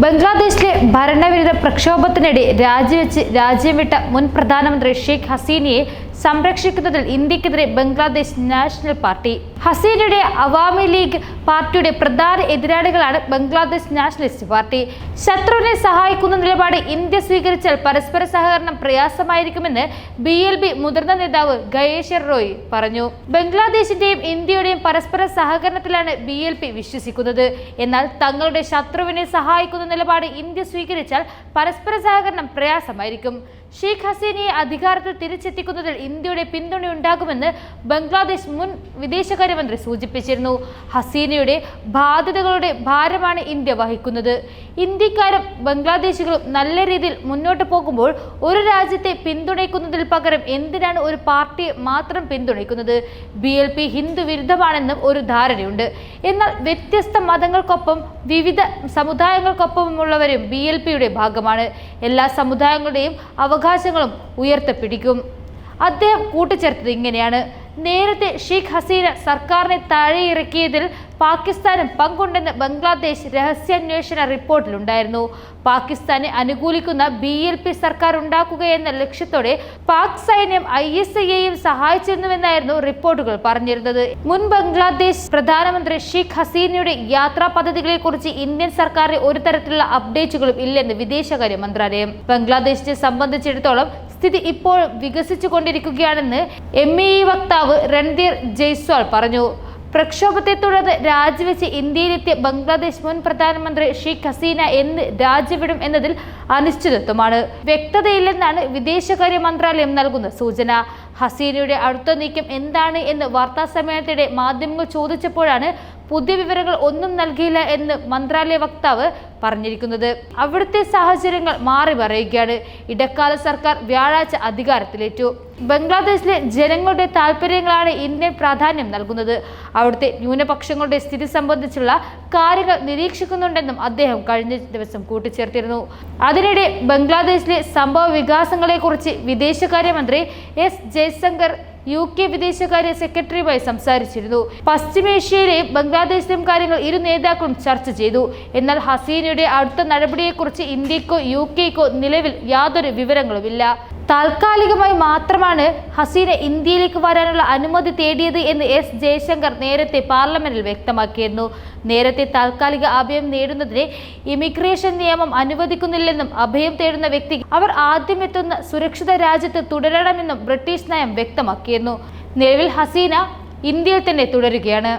ബംഗ്ലാദേശിലെ ഭരണവിരുദ്ധ പ്രക്ഷോഭത്തിനിടെ രാജ്യം വിട്ട മുൻ പ്രധാനമന്ത്രി ഷെയ്ഖ് ഹസീനയെ സംരക്ഷിക്കുന്നതിൽ ഇന്ത്യക്കെതിരെ ബംഗ്ലാദേശ് നാഷണൽ പാർട്ടി. ഹസീനയുടെ അവാമി ലീഗ് പാർട്ടിയുടെ പ്രധാന എതിരാളികളാണ് ബംഗ്ലാദേശ് നാഷണലിസ്റ്റ് പാർട്ടി. ശത്രുവിനെ സഹായിക്കുന്ന നിലപാട് ഇന്ത്യ സ്വീകരിച്ചാൽ പരസ്പര സഹകരണം പ്രയാസമായിരിക്കുമെന്ന് BLP മുതിർന്ന നേതാവ് ഗയേഷർ റോയ് പറഞ്ഞു. ബംഗ്ലാദേശിന്റെയും ഇന്ത്യയുടെയും പരസ്പര സഹകരണത്തിലാണ് BLP വിശ്വസിക്കുന്നത്. എന്നാൽ തങ്ങളുടെ ശത്രുവിനെ സഹായിക്കുന്ന നിലപാട് ഇന്ത്യ സ്വീകരിച്ചാൽ പരസ്പര സഹകരണം പ്രയാസമായിരിക്കും. ഷെയ്ഖ് ഹസീനയെ അധികാരത്തിൽ തിരിച്ചെത്തിക്കുന്നതിൽ ഇന്ത്യയുടെ പിന്തുണയുണ്ടാകുമെന്ന് ബംഗ്ലാദേശ് മുൻ വിദേശകാര്യമന്ത്രി സൂചിപ്പിച്ചിരുന്നു. ഹസീനയുടെ ബാധ്യതകളുടെ ഭാരമാണ് ഇന്ത്യ വഹിക്കുന്നത്. ഇന്ത്യക്കാരും ബംഗ്ലാദേശികളും നല്ല രീതിയിൽ മുന്നോട്ട് പോകുമ്പോൾ ഒരു രാജ്യത്തെ പിന്തുണയ്ക്കുന്നതിൽ പകരം എന്തിനാണ് ഒരു പാർട്ടിയെ മാത്രം പിന്തുണയ്ക്കുന്നത്? BLP ഹിന്ദു വിരുദ്ധമാണെന്നും ഒരു ധാരണയുണ്ട്. എന്നാൽ വ്യത്യസ്ത മതങ്ങൾക്കൊപ്പം വിവിധ സമുദായങ്ങൾക്കൊപ്പമുള്ളവരും BLPയുടെ ഭാഗമാണ്. എല്ലാ സമുദായങ്ങളുടെയും അവകാശങ്ങളും ഉയർത്തിപ്പിടിക്കും. അദ്ദേഹം കൂട്ടിച്ചേർത്തത് ഇങ്ങനെയാണ്: നേരത്തെ ഷെയ്ഖ് ഹസീന സർക്കാരിനെ താഴെയിറക്കിയതിൽ പാകിസ്ഥാനും പങ്കുണ്ടെന്ന് ബംഗ്ലാദേശ് രഹസ്യാന്വേഷണ റിപ്പോർട്ടിലുണ്ടായിരുന്നു. പാകിസ്ഥാനെ അനുകൂലിക്കുന്ന BLP സർക്കാർ ഉണ്ടാക്കുകയെന്ന ലക്ഷ്യത്തോടെ പാക് സൈന്യം ISIയെയും സഹായിച്ചിരുന്നുവെന്നായിരുന്നു റിപ്പോർട്ടുകൾ പറഞ്ഞിരുന്നത്. മുൻ ബംഗ്ലാദേശ് പ്രധാനമന്ത്രി ഷെയ്ഖ് ഹസീനയുടെ യാത്രാ പദ്ധതികളെക്കുറിച്ച് ഇന്ത്യൻ സർക്കാരിന് ഒരു തരത്തിലുള്ള അപ്ഡേറ്റുകളും ഇല്ലെന്ന് വിദേശകാര്യ മന്ത്രാലയം. ബംഗ്ലാദേശിനെ സംബന്ധിച്ചിടത്തോളം സ്ഥിതി ഇപ്പോഴും വികസിച്ചുകൊണ്ടിരിക്കുകയാണെന്ന് MEE വക്താവ് രൺധീർ ജയ്സ്വാൾ പറഞ്ഞു. പ്രക്ഷോഭത്തെ തുടർന്ന് രാജിവെച്ച് ഇന്ത്യയിലെത്തിയ ബംഗ്ലാദേശ് മുൻ പ്രധാനമന്ത്രി ഷെയ്ഖ് ഹസീന എന്ന് രാജ്യവിടും എന്നതിൽ അനിശ്ചിതത്വമാണ്. വ്യക്തതയില്ലെന്നാണ് വിദേശകാര്യ മന്ത്രാലയം നൽകുന്ന സൂചന. ഹസീനയുടെ അടുത്ത നീക്കം എന്താണ് എന്ന് വാർത്താസമ്മേളനത്തിനിടെ മാധ്യമങ്ങൾ ചോദിച്ചപ്പോഴാണ് പുതിയ വിവരങ്ങൾ ഒന്നും നൽകിയില്ല എന്ന് മന്ത്രാലയ വക്താവ് പറഞ്ഞിരിക്കുന്നത്. അവിടുത്തെ സാഹചര്യങ്ങൾ മാറി മറിയുകയാണ്. ഇടക്കാല സർക്കാർ വ്യാഴാഴ്ച അധികാരത്തിലേറ്റു. ബംഗ്ലാദേശിലെ ജനങ്ങളുടെ താൽപര്യങ്ങളാണ് ഇന്ത്യ പ്രാധാന്യം നൽകുന്നത്. അവിടുത്തെ ന്യൂനപക്ഷങ്ങളുടെ സ്ഥിതി സംബന്ധിച്ചുള്ള കാര്യങ്ങൾ നിരീക്ഷിക്കുന്നുണ്ടെന്നും അദ്ദേഹം കഴിഞ്ഞ ദിവസം കൂട്ടിച്ചേർത്തിരുന്നു. അതിനിടെ ബംഗ്ലാദേശിലെ സംഭവ വികാസങ്ങളെക്കുറിച്ച് വിദേശകാര്യമന്ത്രി S ജയശങ്കർ UK വിദേശകാര്യ സെക്രട്ടറിയുമായി സംസാരിച്ചിരുന്നു. പശ്ചിമേഷ്യയിലെയും ബംഗ്ലാദേശിലെയും കാര്യങ്ങൾ ഇരു നേതാക്കളും ചർച്ച ചെയ്തു. എന്നാൽ ഹസീനയുടെ അടുത്ത നടപടിയെക്കുറിച്ച് ഇന്ത്യക്കോ UKക്കോ നിലവിൽ യാതൊരു വിവരങ്ങളുമില്ല. താൽക്കാലികമായി മാത്രമാണ് ഹസീന ഇന്ത്യയിലേക്ക് വരാനുള്ള അനുമതി തേടിയത് എന്ന് S ജയശങ്കർ നേരത്തെ പാർലമെന്റിൽ വ്യക്തമാക്കിയിരുന്നു. നേരത്തെ താൽക്കാലിക അഭയം നേടുന്നതിന് ഇമിഗ്രേഷൻ നിയമം അനുവദിക്കുന്നില്ലെന്നും അഭയം തേടുന്ന വ്യക്തി അവർ ആദ്യം എത്തുന്ന സുരക്ഷിത രാജ്യത്ത് തുടരണമെന്നും ബ്രിട്ടീഷ് നയം വ്യക്തമാക്കിയിരുന്നു. നിലവിൽ ഹസീന ഇന്ത്യയിൽ തന്നെ തുടരുകയാണ്.